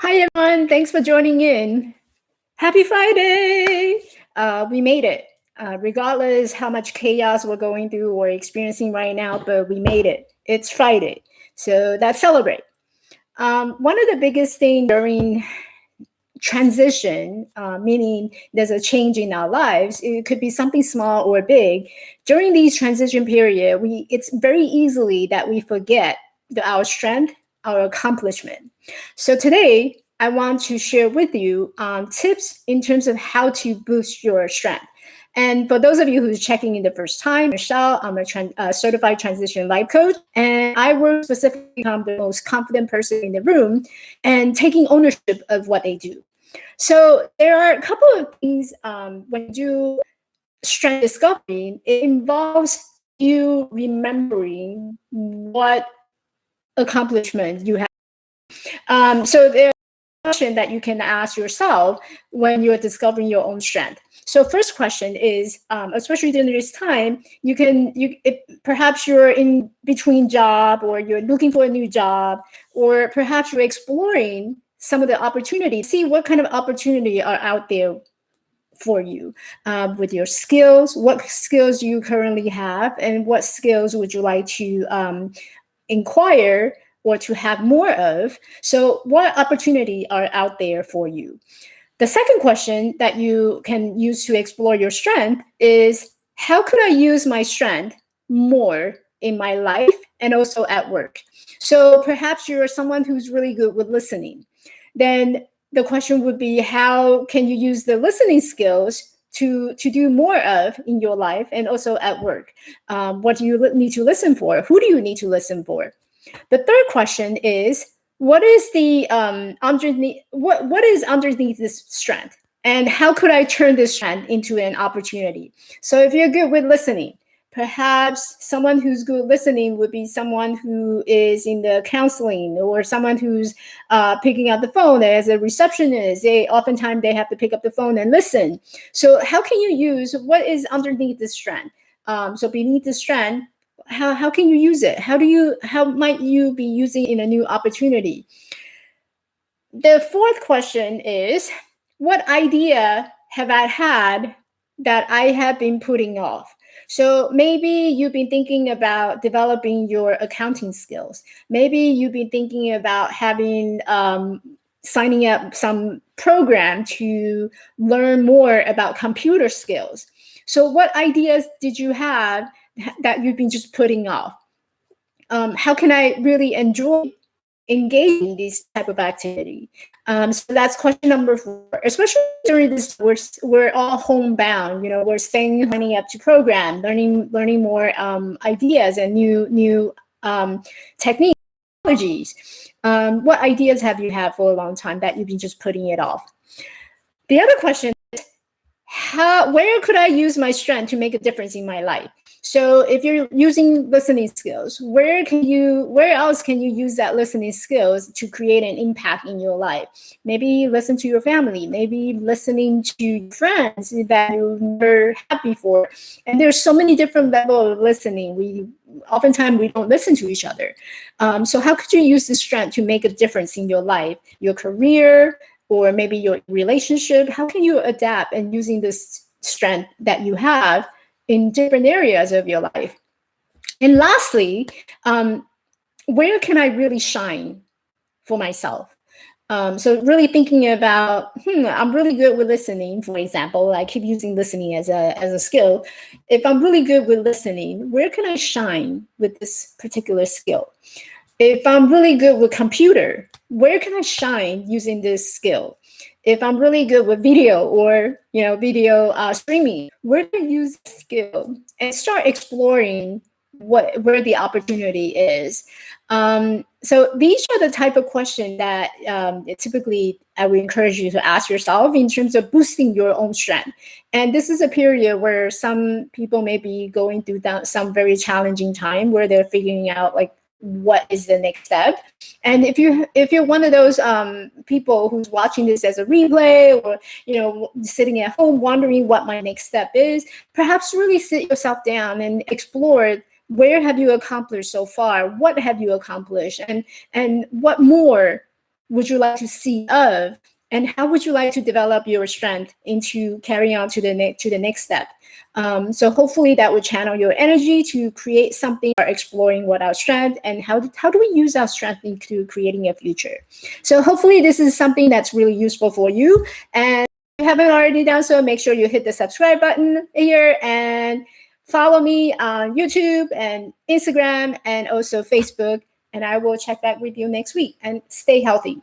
Hi, everyone. Thanks for joining in. Happy Friday. We made it. Regardless how much chaos we're going through or experiencing right now, but we made it. It's Friday. So let's celebrate. One of the biggest things during transition, meaning there's a change in our lives, it could be something small or big. During these transition period, it's very easily that we forget our strength, our accomplishment. So today, I want to share with you tips in terms of how to boost your strength. And for those of you who's checking in the first time, Michelle, I'm a certified transition life coach, and I work specifically to become the most confident person in the room and taking ownership of what they do. So there are a couple of things when you do strength discovery. It involves you remembering what accomplishment you have. So there's a question that you can ask yourself when you're discovering your own strength. So first question is, especially during this time, perhaps you're in between job or you're looking for a new job, or perhaps you're exploring some of the opportunities, see what kind of opportunity are out there for you with your skills, what skills you currently have, and what skills would you like to inquire or to have more of. So what opportunity are out there for you? The second question that you can use to explore your strength is, how could I use my strength more in my life and also at work? So perhaps you're someone who's really good with listening. Then the question would be, how can you use the listening skills to do more of in your life and also at work? What do you need to listen for? Who do you need to listen for? The third question is, what is the underneath what is underneath this strength, and how could I turn this strength into an opportunity? So if you're good with listening, perhaps someone who's good listening would be someone who is in the counseling, or someone who's picking up the phone as a receptionist. Oftentimes they have to pick up the phone and listen. So how can you use what is underneath this strength? So beneath the strength, how can you use it? How might you be using in a new opportunity? The fourth question is, what idea have I had that I have been putting off? So maybe you've been thinking about developing your accounting skills. Maybe you've been thinking about having signing up some program to learn more about computer skills. So what ideas did you have that you've been just putting off? How can I really enjoy engaging in this type of activity? So that's question number 4. Especially during this, we're all homebound. We're staying, signing up to program, learning more ideas and new techniques, technologies. What ideas have you had for a long time that you've been just putting it off? The other question, where could I use my strength to make a difference in my life? So if you're using listening skills, where else can you use that listening skills to create an impact in your life? Maybe listen to your family, maybe listening to friends that you never had before. And there's so many different levels of listening. Oftentimes we don't listen to each other. So how could you use this strength to make a difference in your life, your career, or maybe your relationship? How can you adapt and using this strength that you have in different areas of your life? And lastly, where can I really shine for myself? So really thinking about, I'm really good with listening, for example. I keep using listening as a skill. If I'm really good with listening, where can I shine with this particular skill? If I'm really good with computer, where can I shine using this skill? If I'm really good with video or video streaming, where can I use this skill and start exploring where the opportunity is? So these are the type of questions that typically I would encourage you to ask yourself in terms of boosting your own strength. And this is a period where some people may be going through some very challenging time where they're figuring out what is the next step. And if you're one of those people who's watching this as a replay, or sitting at home wondering what my next step is, perhaps really sit yourself down and explore, where have you accomplished so far? What have you accomplished? And what more would you like to see of, and how would you like to develop your strength into carrying on to the next step? So hopefully that would channel your energy to create something, or exploring what our strength, and how do we use our strength into creating a future. So hopefully this is something that's really useful for you. And if you haven't already done so, make sure you hit the subscribe button here and follow me on YouTube and Instagram and also Facebook. And I will check back with you next week, and stay healthy.